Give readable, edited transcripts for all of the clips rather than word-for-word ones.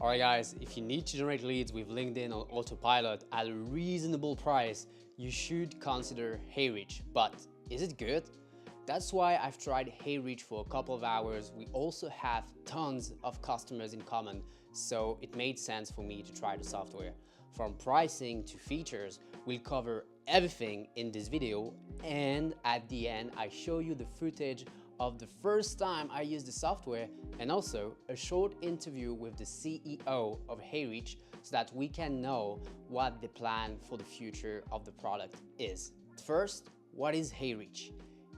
Alright guys, if you need to generate leads with LinkedIn on autopilot at a reasonable price, you should consider HeyReach. But is it good? That's why I've tried HeyReach for a couple of hours. We also have tons of customers in common, so it made sense for me to try the software. From pricing to features, we'll cover everything in this video, and at the end I show you the footage of the first time I used the software and also a short interview with the CEO of HeyReach so that we can know what the plan for the future of the product is. First, what is HeyReach?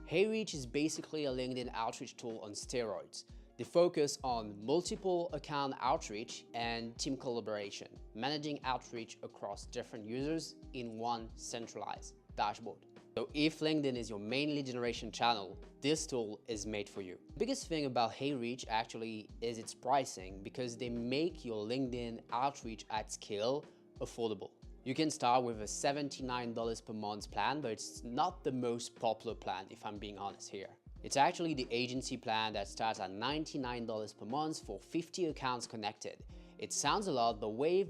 HeyReach is basically a LinkedIn outreach tool on steroids. They focus on multiple account outreach and team collaboration, managing outreach across different users in one centralized dashboard. So if LinkedIn is your main lead generation channel, this tool is made for you. The biggest thing about HeyReach actually is its pricing, because they make your LinkedIn outreach at scale affordable. You can start with a $79 per month plan, but it's not the most popular plan if I'm being honest here. It's actually the agency plan that starts at $99 per month for 50 accounts connected. It sounds a lot, but with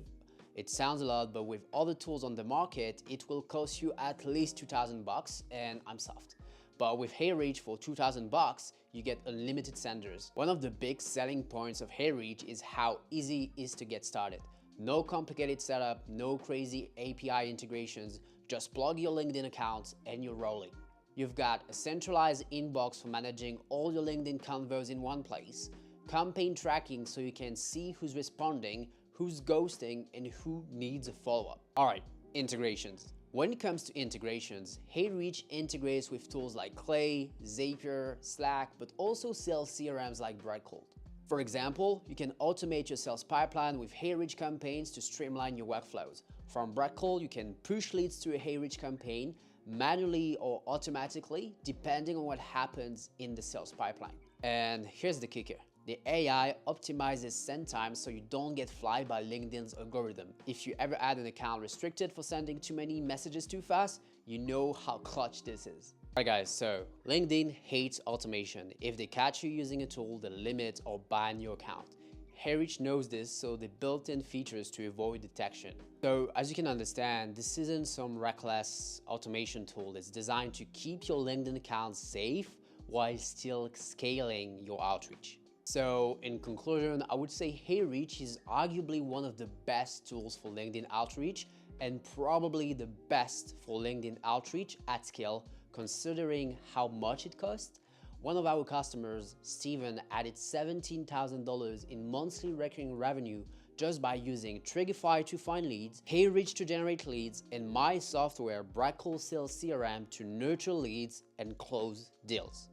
other tools on the market, it will cost you at least $2,000, and I'm soft. But with HeyReach for $2,000, you get unlimited senders. One of the big selling points of HeyReach is how easy it is to get started. No complicated setup, no crazy API integrations, just plug your LinkedIn accounts and you're rolling. You've got a centralized inbox for managing all your LinkedIn convos in one place, campaign tracking so you can see who's responding, who's ghosting, and who needs a follow-up. Alright, integrations. When it comes to integrations, HeyReach integrates with tools like Clay, Zapier, Slack, but also sales CRMs like breakcold. For example, you can automate your sales pipeline with HeyReach campaigns to streamline your workflows. From breakcold, you can push leads to a HeyReach campaign manually or automatically, depending on what happens in the sales pipeline. And here's the kicker. The AI optimizes send time so you don't get flagged by LinkedIn's algorithm. If you ever add an account restricted for sending too many messages too fast, you know how clutch this is. Alright guys, so LinkedIn hates automation. If they catch you using a tool, they limit or ban your account. HeyReach knows this, so they built in features to avoid detection. So as you can understand, this isn't some reckless automation tool. It's designed to keep your LinkedIn account safe while still scaling your outreach. So in conclusion, I would say HeyReach is arguably one of the best tools for LinkedIn outreach and probably the best for LinkedIn outreach at scale, considering how much it costs. One of our customers, Steven, added $17,000 in monthly recurring revenue just by using Trigify to find leads, HeyReach to generate leads, and my software, breakcold Sales CRM, to nurture leads and close deals.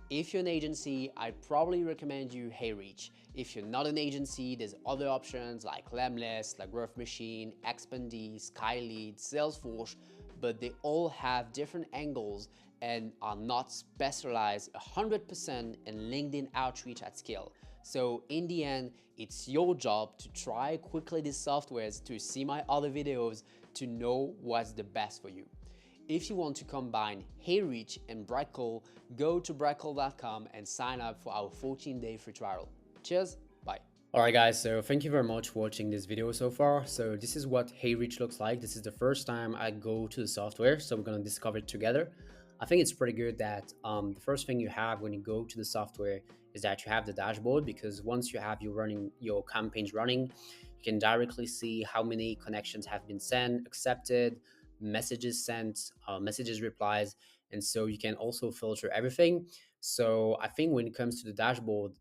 If you're an agency, I'd probably recommend you HeyReach. If you're not an agency, there's other options like Lemlist, like Growth Machine, Expandy, Skylead, Salesforce, but they all have different angles and are not specialized 100% in LinkedIn outreach at scale. So in the end, it's your job to try quickly these softwares, to see my other videos, to know what's the best for you. If you want to combine HeyReach and breakcold, go to breakcoldcrm and sign up for our 14-day free trial. Cheers, bye. Alright guys, so thank you very much for watching this video so far. So this is what HeyReach looks like. This is the first time I go to the software, so we're going to discover it together. I think it's pretty good that the first thing you have when you go to the software is that you have the dashboard, because once you have your campaigns running, you can directly see how many connections have been sent, accepted, messages sent, messages replies, and so you can also filter everything. So I think when it comes to the dashboard,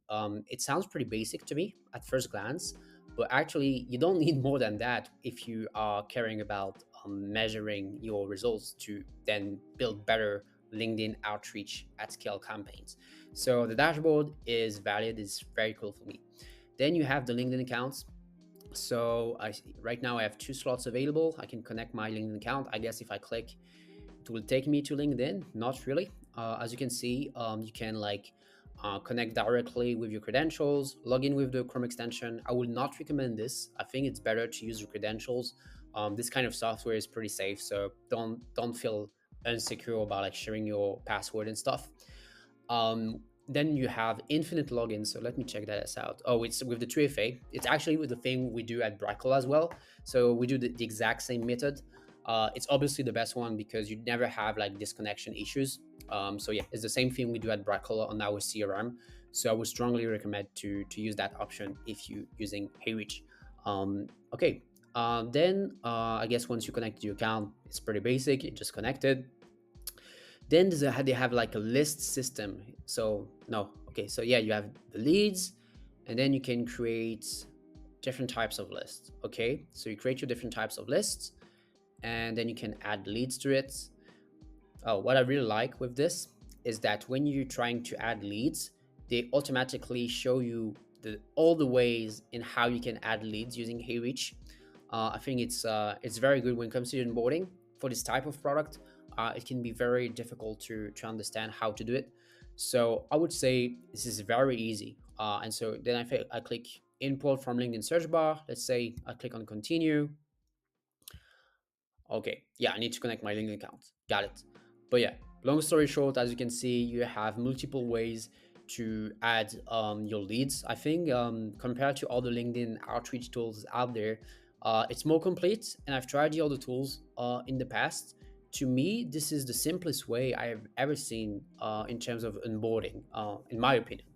it sounds pretty basic to me at first glance, but actually you don't need more than that if you are caring about measuring your results to then build better LinkedIn outreach at scale campaigns. So the dashboard is valid, it's very cool for me. Then you have the LinkedIn accounts. So right now I have 2 slots available. I can connect my LinkedIn account. I guess if I click, it will take me to LinkedIn. Not really. As you can see, you can connect directly with your credentials, log in with the Chrome extension. I would not recommend this. I think it's better to use your credentials. This kind of software is pretty safe, so don't feel insecure about sharing your password and stuff. then you have infinite logins. So let me check that out. Oh, it's with the 2FA. It's actually with the thing we do at breakcold as well. So we do the exact same method. It's obviously the best one because you never have like disconnection issues. So yeah, it's the same thing we do at breakcold on our CRM. So I would strongly recommend to use that option if you're using HeyReach. Okay, then I guess once you connect to your account, it's pretty basic. You just connected. Then they have like a list system. So no, okay, so yeah, you have the leads, and then you can create different types of lists. Okay, so you create your different types of lists, and then you can add leads to it. Oh, what I really like with this is that when you're trying to add leads, they automatically show you all the ways in how you can add leads using HeyReach. I think it's very good when it comes to onboarding for this type of product. It can be very difficult to understand how to do it. So I would say this is very easy. And so then I click import from LinkedIn search bar. Let's say I click on continue. Okay, yeah, I need to connect my LinkedIn account. Got it. But yeah, long story short, as you can see, you have multiple ways to add your leads. I think compared to other LinkedIn outreach tools out there, it's more complete. And I've tried the other tools in the past. To me, this is the simplest way I've ever seen in terms of onboarding, in my opinion.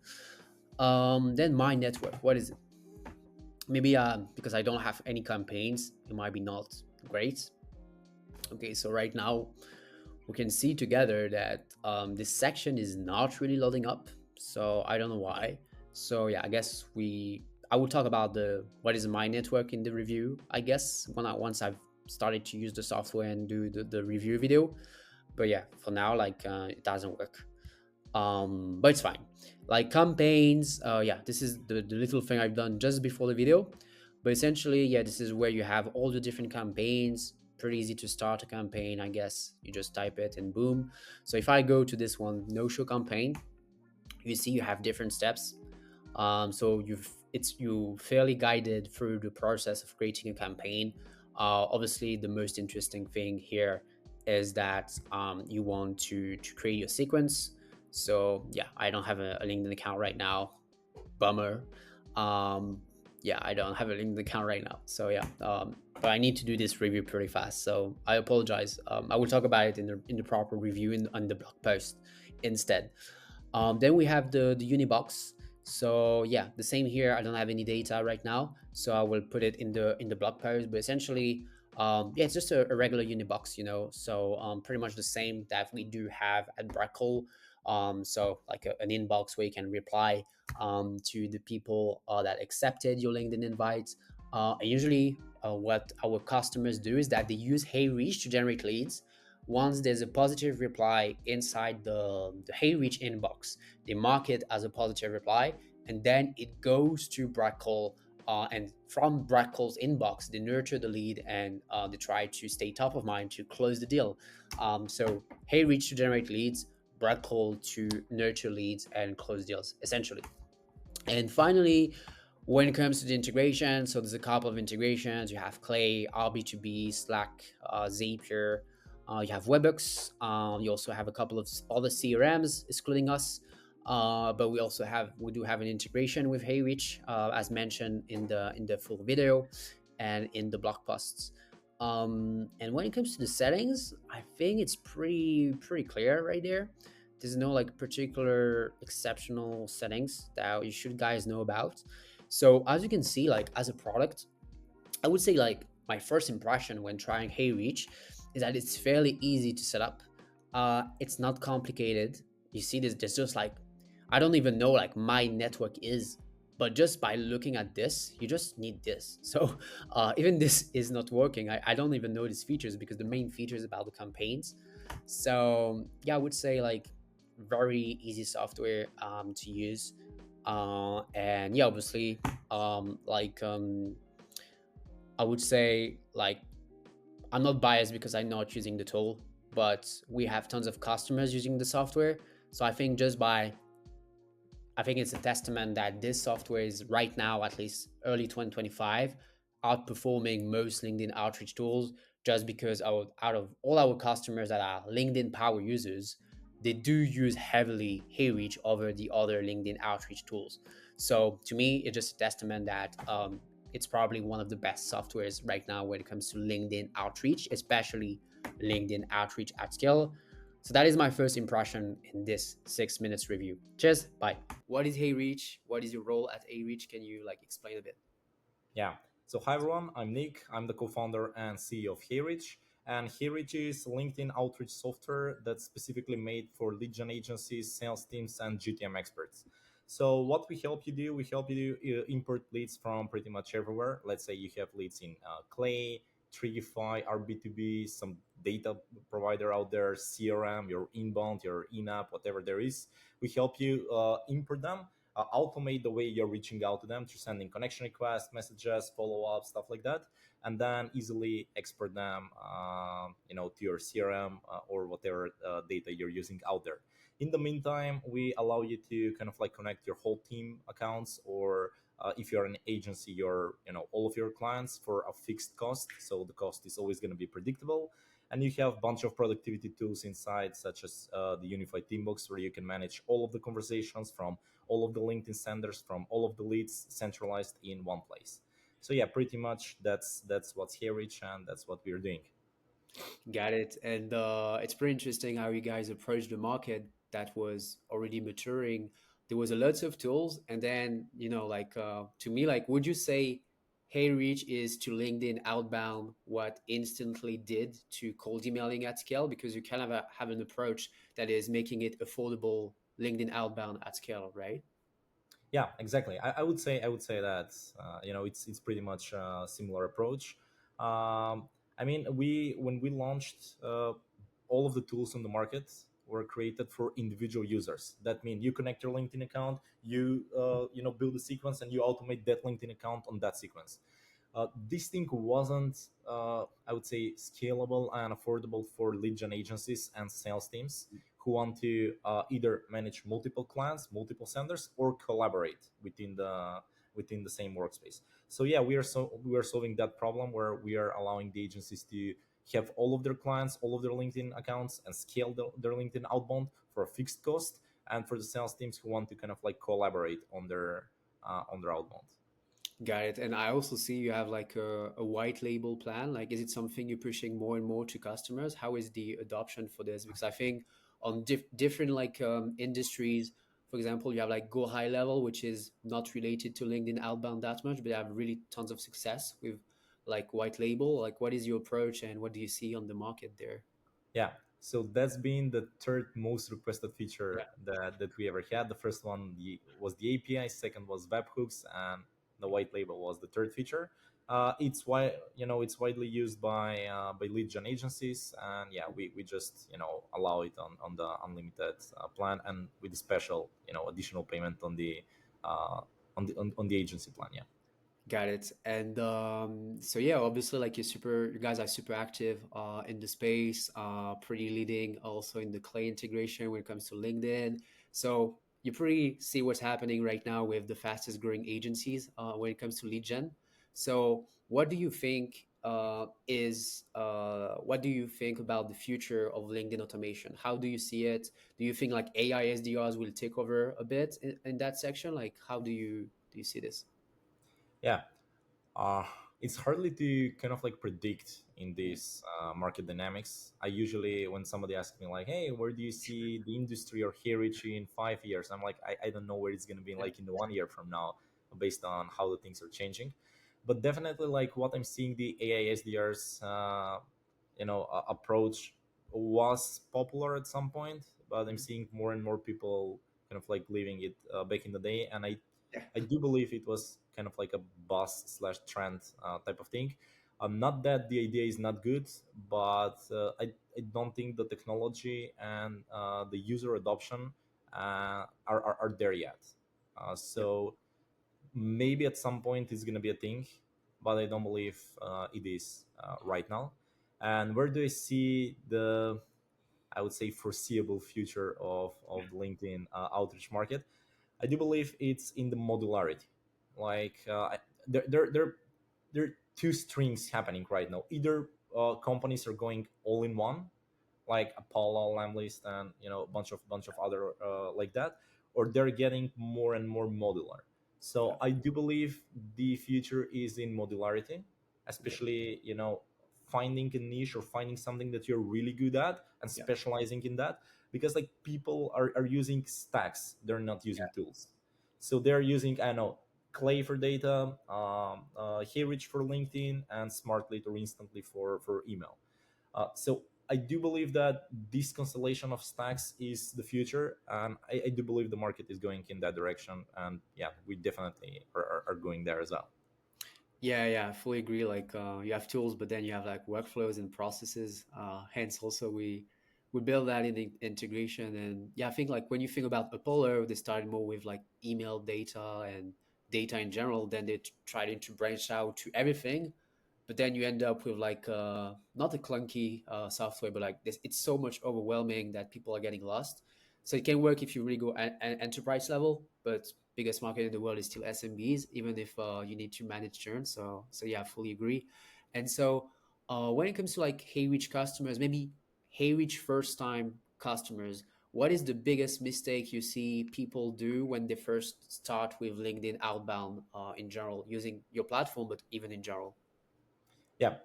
Then my network, what is it? Maybe because I don't have any campaigns, it might be not great. Okay, so right now we can see together that this section is not really loading up. So I don't know why. So yeah, I guess I will talk about what is my network in the review, I guess, once I've started to use the software and do the review video. But yeah, for now, like it doesn't work. But it's fine. Like campaigns, yeah, this is the little thing I've done just before the video. But essentially, yeah, this is where you have all the different campaigns. Pretty easy to start a campaign, I guess. You just type it and boom. So if I go to this one, no-show campaign, you see you have different steps. So you fairly guided through the process of creating a campaign. Obviously, the most interesting thing here is that you want to create your sequence. So yeah, I don't have a LinkedIn account right now. Bummer. Yeah, I don't have a LinkedIn account right now. So yeah, but I need to do this review pretty fast. So I apologize. I will talk about it in the proper review on the blog post instead. Then we have the Unibox. So yeah, the same here. I don't have any data right now, so I will put it in the blog post. But essentially, yeah, it's just a regular Unibox, So pretty much the same that we do have at breakcold. So like an inbox where you can reply to the people that accepted your LinkedIn invites. And usually, what our customers do is that they use HeyReach to generate leads. Once there's a positive reply inside the HeyReach inbox, they mark it as a positive reply, and then it goes to breakcold. And from breakcold's inbox, they nurture the lead and they try to stay top of mind to close the deal. So HeyReach to generate leads, breakcold to nurture leads and close deals, essentially. And finally, when it comes to the integration, so there's a couple of integrations. You have Clay, RB2B, Slack, Zapier. You have Webux. You also have a couple of other CRMs, excluding us. But we do have an integration with HeyReach, as mentioned in the full video and in the blog posts. And when it comes to the settings, I think it's pretty clear right there. There's no like particular exceptional settings that you should guys know about. So as you can see, like as a product, I would say like my first impression when trying HeyReach is that it's fairly easy to set up. It's not complicated. You see this, there's just like, I don't even know like my network is, but just by looking at this, you just need this. So even this is not working. I don't even know these features because the main feature is about the campaigns. So yeah, I would say like very easy software to use. And yeah, obviously, I would say like I'm not biased because I'm not using the tool, but we have tons of customers using the software. So I think it's a testament that this software is right now, at least early 2025, outperforming most LinkedIn outreach tools, just because out of all our customers that are LinkedIn power users, they do use heavily HeyReach over the other LinkedIn outreach tools. So to me, it's just a testament that it's probably one of the best softwares right now when it comes to LinkedIn outreach, especially LinkedIn outreach at scale. So that is my first impression in this 6 minutes review. Cheers, bye. What is HeyReach? What is your role at HeyReach? Can you like explain a bit? Yeah. So hi everyone, I'm Nick. I'm the co-founder and CEO of HeyReach. And HeyReach is LinkedIn outreach software that's specifically made for lead gen agencies, sales teams, and GTM experts. So what we help you do, we help you import leads from pretty much everywhere. Let's say you have leads in Clay, Trigify, RB2B, some data provider out there, CRM, your inbound, your in-app, whatever there is. We help you import them, automate the way you're reaching out to them through sending connection requests, messages, follow-up, stuff like that, and then easily export them, to your CRM or whatever data you're using out there. In the meantime, we allow you to kind of like connect your whole team accounts, or if you're an agency, all of your clients for a fixed cost. So the cost is always going to be predictable, and you have a bunch of productivity tools inside, such as the unified team box, where you can manage all of the conversations from all of the LinkedIn senders, from all of the leads, centralized in one place. So yeah, pretty much that's what's HeyReach, and that's what we're doing. Got it. And it's pretty interesting how you guys approached the market that was already maturing. There was a lots of tools, and then like to me, like, would you say Hey Reach is to LinkedIn outbound what Instantly did to cold emailing at scale? Because you kind of have an approach that is making it affordable LinkedIn outbound at scale, right? Yeah, exactly. I would say that it's pretty much a similar approach. I mean, we when we launched, all of the tools on the market were created for individual users. That means you connect your LinkedIn account, you build a sequence, and you automate that LinkedIn account on that sequence. This thing wasn't, I would say, scalable and affordable for lead gen agencies and sales teams who want to either manage multiple clients, multiple senders, or collaborate within the same workspace. So yeah, we are solving that problem where we are allowing the agencies to have all of their clients, all of their LinkedIn accounts, and scale their LinkedIn outbound for a fixed cost, and for the sales teams who want to kind of like collaborate on their outbound. Got it. And I also see you have like a white label plan. Like, is it something you're pushing more and more to customers? How is the adoption for this? Because I think on different like industries, for example, you have like Go High Level, which is not related to LinkedIn outbound that much, but they have really tons of success with like white label. Like, what is your approach and what do you see on the market there? Yeah. So that's been the third most requested Yeah. feature that we ever had. The first one was the API, second was webhooks, and the white label was the third feature. It's widely used by lead gen agencies, and yeah, we just allow it on the unlimited plan, and with a special additional payment uh, on the agency plan. Yeah. Got it. And so yeah, obviously, like you guys are super active in the space, pretty leading also in the Clay integration when it comes to LinkedIn. So you pretty see what's happening right now with the fastest growing agencies when it comes to lead gen. So what do you think what do you think about the future of LinkedIn automation? How do you see it? Do you think like AI SDRs will take over a bit in that section? Like, how do you see this? Yeah. uh, it's hardly to kind of like predict in this market dynamics. I usually, when somebody asks me like, hey, where do you see the industry or HeyReach in 5 years, I'm like, I don't know where it's going to be like in 1 year from now, based on how the things are changing. But definitely, like, what I'm seeing, the AI SDRs approach was popular at some point, but I'm seeing more and more people kind of like leaving it back in the day. And I do believe it was kind of like a buzz slash trend type of thing. Not that the idea is not good, but I don't think the technology and the user adoption are there yet. Yeah. So maybe at some point it's going to be a thing, but I don't believe it is right now. And where do I see the, I would say, foreseeable future of the LinkedIn outreach market? I do believe it's in the modularity. Like, there are two strings happening right now. Either companies are going all in one, like Apollo, Lamlist, and a bunch of other like that, or they're getting more and more modular. Yeah, So I do believe the future is in modularity, yeah, especially finding a niche or finding something that you're really good at and yeah, specializing in that, because like people are using stacks, they're not yeah, using tools. So they're using, I don't know, Clay for data, HeyReach for LinkedIn, and Smartly or Instantly for email. So I do believe that this constellation of stacks is the future, and I do believe the market is going in that direction. And yeah, we definitely are going there as well. yeah. I fully agree. Like you have tools, but then you have like workflows and processes. Hence, also we build that in the integration. And yeah, I think like when you think about Apollo, they started more with like email data and data in general. Then they tried to branch out to everything, but then you end up with like not a clunky software, but like this, it's so much overwhelming that people are getting lost. So it can work if you really go an enterprise level, but biggest market in the world is still SMBs, even if you need to manage churn. So yeah, I fully agree. And so when it comes to like HeyReach customers, maybe HeyReach first time customers, what is the biggest mistake you see people do when they first start with LinkedIn outbound in general, using your platform, but even in general? Yeah,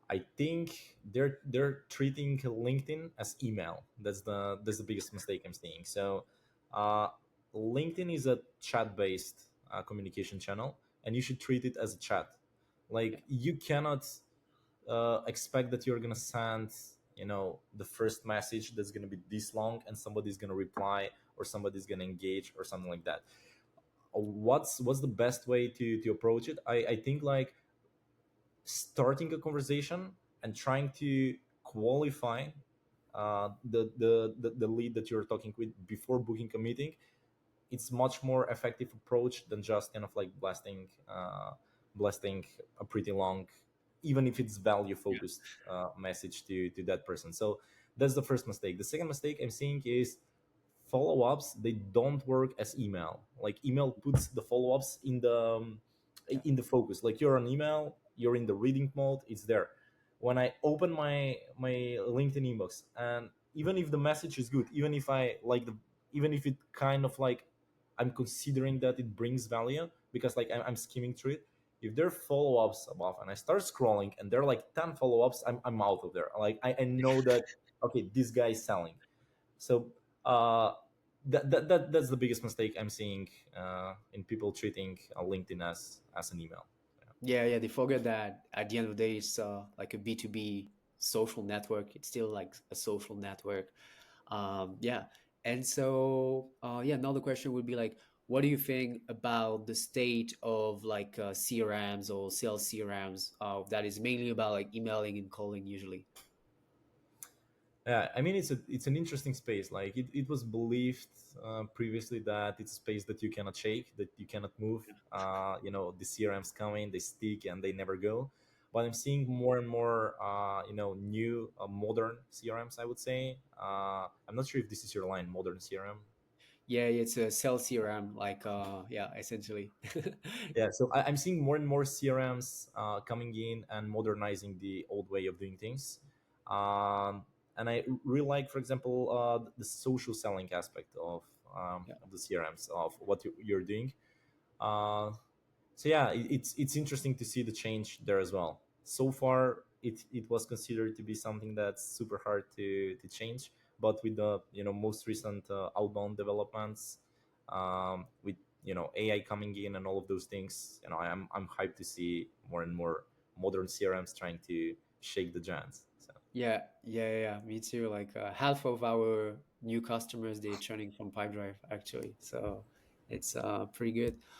I think they're treating LinkedIn as email. That's the biggest mistake I'm seeing. So, uh, LinkedIn is a chat based communication channel, and you should treat it as a chat. Yeah, Like you cannot expect that you're gonna send the first message that's gonna be this long and somebody's gonna reply or somebody's gonna engage or something like that. What's the best way to approach it? I think like starting a conversation and trying to qualify the lead that you're talking with before booking a meeting. It's much more effective approach than just kind of like blasting a pretty long, even if it's value yeah, focused message to that person. So that's the first mistake. The second mistake I'm seeing is follow-ups. They don't work as email. Like email puts the follow-ups yeah, in the focus. Like you're on email, you're in the reading mode, it's there. When I open my LinkedIn inbox, and even if the message is good, even if it kind of like I'm considering that it brings value because like I'm skimming through it. If there are follow-ups above and I start scrolling and there are like 10 follow-ups, I'm out of there. Like I know that okay, this guy is selling. So uh, that's the biggest mistake I'm seeing in people treating LinkedIn as an email. yeah. They forget that at the end of the day, it's like a B2B social network. It's still like a social network. Yeah. And so, yeah, another question would be like, what do you think about the state of like CRMs or sales CRMs that is mainly about like emailing and calling usually? Yeah, I mean it's an interesting space. Like it was believed previously that it's a space that you cannot shake, that you cannot move. The CRMs come in, they stick, and they never go. But I'm seeing more and more, new modern CRMs. I would say. I'm not sure if this is your line, modern CRM. Yeah, it's a sales CRM, like, yeah, essentially. Yeah, so I'm seeing more and more CRMs coming in and modernizing the old way of doing things. Um, and I really like, for example, the social selling aspect Yeah. of the CRMs of what you're doing. Uh, so yeah, it's interesting to see the change there as well. So far, it was considered to be something that's super hard to change, but with the most recent outbound developments, with AI coming in and all of those things, I'm hyped to see more and more modern CRMs trying to shake the giants. So Yeah. Me too. Like half of our new customers, they're churning from Pipedrive actually. So it's pretty good.